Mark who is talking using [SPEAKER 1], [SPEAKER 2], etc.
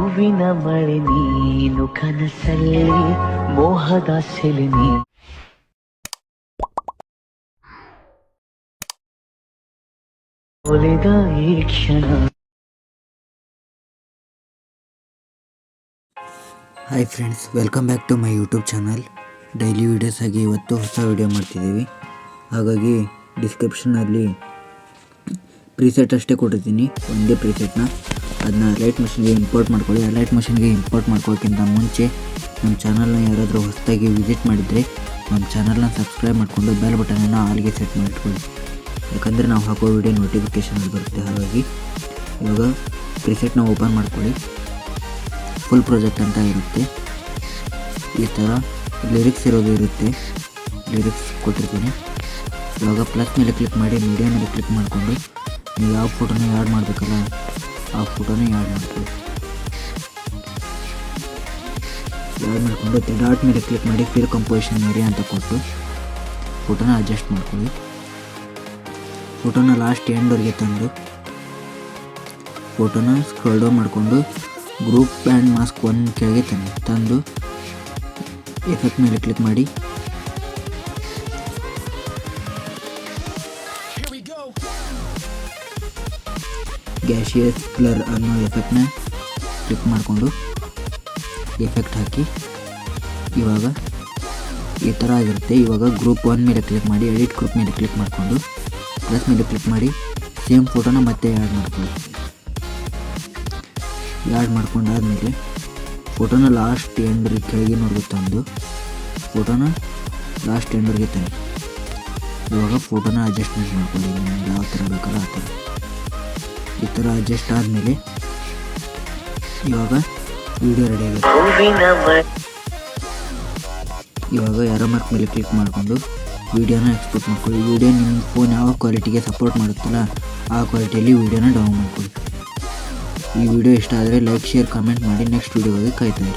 [SPEAKER 1] ಹೂವಿನ ಮಳೆ ನೀನು ಕನಸಲ್ಲಿ ಮೋಹದ ಸೆಲೆ ನೀ ಒಲಿದ ಈ ಕ್ಷಣ.
[SPEAKER 2] Hi friends, welcome back to my YouTube channel. Daily videos ಆಗಿ ಇವತ್ತು ಹೊಸ ವೀಡಿಯೋ ಮಾಡ್ತಿದ್ದೀವಿ. ಹಾಗಾಗಿ ಡಿಸ್ಕ್ರಿಪ್ಷನಲ್ಲಿ ಪ್ರೀಸೆಟ್ ಅಷ್ಟೇ ಕೊಟ್ಟಿದ್ದೀನಿ, ಒಂದೇ ಪ್ರೀಸೆಟ್ನ. ಅದನ್ನ ಲೈಟ್ ಮಷಿನ್ಗೆ ಇಂಪೋರ್ಟ್ ಮಾಡ್ಕೊಳ್ಳಿ. ಆ ಲೈಟ್ ಮಷಿನ್ಗೆ ಇಂಪೋರ್ಟ್ ಮಾಡ್ಕೊಳ್ಳೋಕ್ಕಿಂತ ಮುಂಚೆ ನಮ್ಮ ಚಾನಲ್ನ ಯಾರಾದರೂ ಹೊಸದಾಗಿ ವಿಸಿಟ್ ಮಾಡಿದರೆ ನಮ್ಮ ಚಾನಲ್ನ ಸಬ್ಸ್ಕ್ರೈಬ್ ಮಾಡಿಕೊಂಡು ಬೆಲ್ ಬಟನನ್ನು ಆಲ್ಗೆ ಸೆಟ್ ಮಾಡಿಟ್ಕೊಳ್ಳಿ. ಯಾಕಂದರೆ ನಾವು ಹಾಕೋ ವಿಡಿಯೋ ನೋಟಿಫಿಕೇಷನಲ್ಲಿ ಬರುತ್ತೆ. ಹಾಗಾಗಿ ಇವಾಗ ಪ್ರೀಸೆಟ್ನ ಓಪನ್ ಮಾಡ್ಕೊಳ್ಳಿ. ಫುಲ್ ಪ್ರಾಜೆಕ್ಟ್ ಅಂತ ಇರುತ್ತೆ. ಈ ಥರ ಲಿರಿಕ್ಸ್ ಇರೋದು ಇರುತ್ತೆ. ಲಿರಿಕ್ಸ್ ಕೊಟ್ಟಿರ್ತೀನಿ. ಇವಾಗ ಪ್ಲಸ್ ಮೇಲೆ ಕ್ಲಿಕ್ ಮಾಡಿ ಮೀಡಿಯಾ ಮೇಲೆ ಕ್ಲಿಕ್ ಮಾಡಿಕೊಂಡು ನೀವು ಯಾವ ಫೋಟೋನ ಆ್ಯಡ್ ಮಾಡಬೇಕಲ್ಲ ಆ ಫೋಟೋನ ಆ್ಯಡ್ ಮಾಡ್ಕೊಳ್ಳಿ. ಆ್ಯಡ್ ಮಾಡಿಕೊಂಡು ಡಾಟ್ ಮೇಲೆ ಕ್ಲಿಕ್ ಮಾಡಿ ಫಿಲ್ ಕಂಪೋಸಿಷನ್ ಏರಿಯಾ ಅಂತ ಕೊಟ್ಟು ಫೋಟೋನ ಅಡ್ಜಸ್ಟ್ ಮಾಡ್ಕೊಳ್ಳಿ. ಫೋಟೋನ ಲಾಸ್ಟ್ ಎಂಡ್ವರೆಗೆ ತಂದು ಫೋಟೋನ ಸ್ಕ್ರೋಲ್ ಡೌನ್ ಮಾಡಿಕೊಂಡು ಗ್ರೂಪ್ ಆ್ಯಂಡ್ ಮಾಸ್ಕ್ ಒನ್ ಕೆಳಗೆ ತಂದು ಎಫೆಕ್ಟ್ ಮೇಲೆ ಕ್ಲಿಕ್ ಮಾಡಿ ಗ್ಯಾಶಿಯಸ್ ಬ್ಲರ್ ಅನ್ನೋ ಎಫೆಕ್ಟ್ನ ಕ್ಲಿಕ್ ಮಾಡಿಕೊಂಡು ಎಫೆಕ್ಟ್ ಹಾಕಿ ಇವಾಗ ಈ ಥರ ಆಗಿರುತ್ತೆ. ಇವಾಗ ಗ್ರೂಪ್ ಒನ್ ಮೇಲೆ ಕ್ಲಿಕ್ ಮಾಡಿ ಎಡಿಟ್ ಗ್ರೂಪ್ ಮೇಲೆ ಕ್ಲಿಕ್ ಮಾಡಿಕೊಂಡು ಪ್ಲಸ್ ಮೇಲೆ ಕ್ಲಿಕ್ ಮಾಡಿ ಸೇಮ್ ಫೋಟೋನ ಮತ್ತೆ ಆ್ಯಡ್ ಮಾಡ್ಕೊಳ್ಳಿ. ಆ್ಯಡ್ ಮಾಡ್ಕೊಂಡಾದ್ಮೇಲೆ ಫೋಟೋನ ಲಾಸ್ಟ್ ಎಂಡ್ವರೆಗೆ ಕೆಳಗೆ ನೋಡ್ಬೇಕು ತಂದು ಫೋಟೋನ ಲಾಸ್ಟ್ ಎಂಡ್ವರೆಗೆ ತಂದು ಇವಾಗ ಫೋಟೋನ ಅಡ್ಜಸ್ಟ್ಮೆಂಟ್ ಮಾಡ್ಕೊಳ್ಳಿ. ನಿಮ್ಗೆ ಯಾವ ಥರ ಬೇಕಲ್ಲ ಆ ಥರ. ಈ ಥರ ಅಡ್ಜಸ್ಟ್ ಆದಮೇಲೆ ಇವಾಗ ವಿಡಿಯೋ ರೆಡಿ ಆಗುತ್ತೆ. ಇವಾಗ ಯಾರೋ ಮಾರ್ಕ್ ಮೇಲೆ ಕ್ಲಿಕ್ ಮಾಡಿಕೊಂಡು ವೀಡಿಯೋನ ಎಕ್ಸ್ಪೋರ್ಟ್ ಮಾಡ್ಕೊಳ್ಳಿ. ವೀಡಿಯೋ ನಿಮ್ಮ ಫೋನ್ ಯಾವ ಕ್ವಾಲಿಟಿಗೆ ಸಪೋರ್ಟ್ ಮಾಡುತ್ತಲ್ಲ ಆ ಕ್ವಾಲಿಟಿಯಲ್ಲಿ ವೀಡಿಯೋನ ಡೌನ್ ಮಾಡ್ಕೊಳ್ಳಿ. ಈ ವಿಡಿಯೋ ಇಷ್ಟ ಆದರೆ ಲೈಕ್, ಶೇರ್, ಕಮೆಂಟ್ ಮಾಡಿ. ನೆಕ್ಸ್ಟ್ ವೀಡಿಯೋಗೆ ಕಾಯ್ತಾ ಇರಿ.